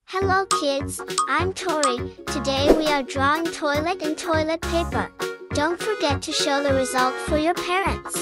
Hello kids, I'm Tori. Today we are drawing toilet and toilet paper. Don't forget to show the result for your parents.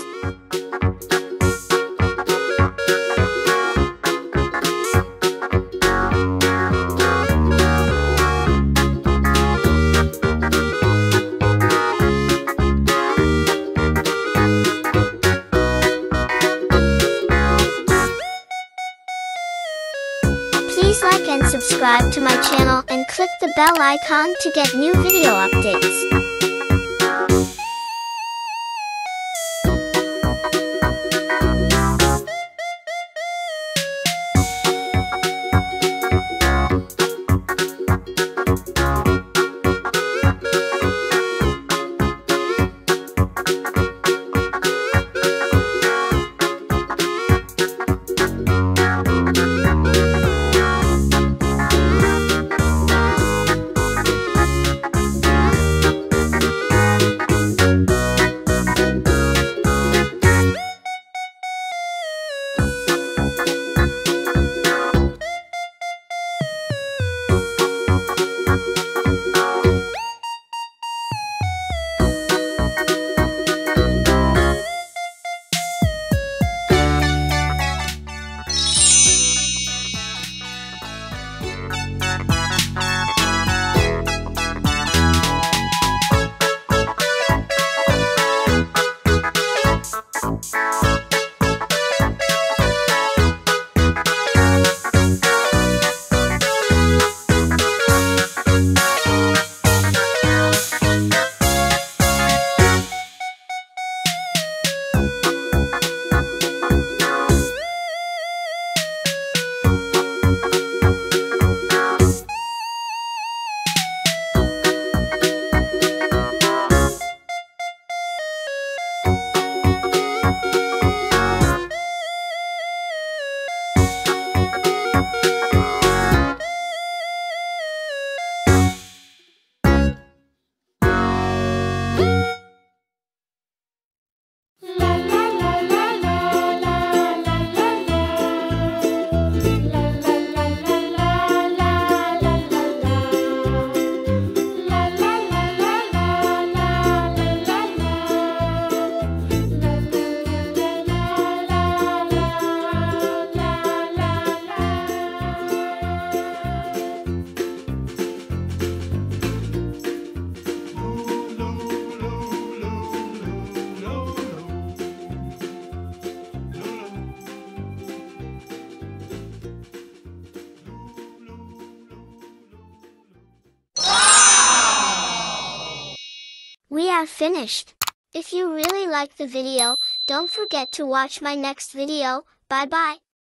Please like and subscribe to my channel and click the bell icon to get new video updates. We are finished. If you really like the video, don't forget to watch my next video. Bye bye.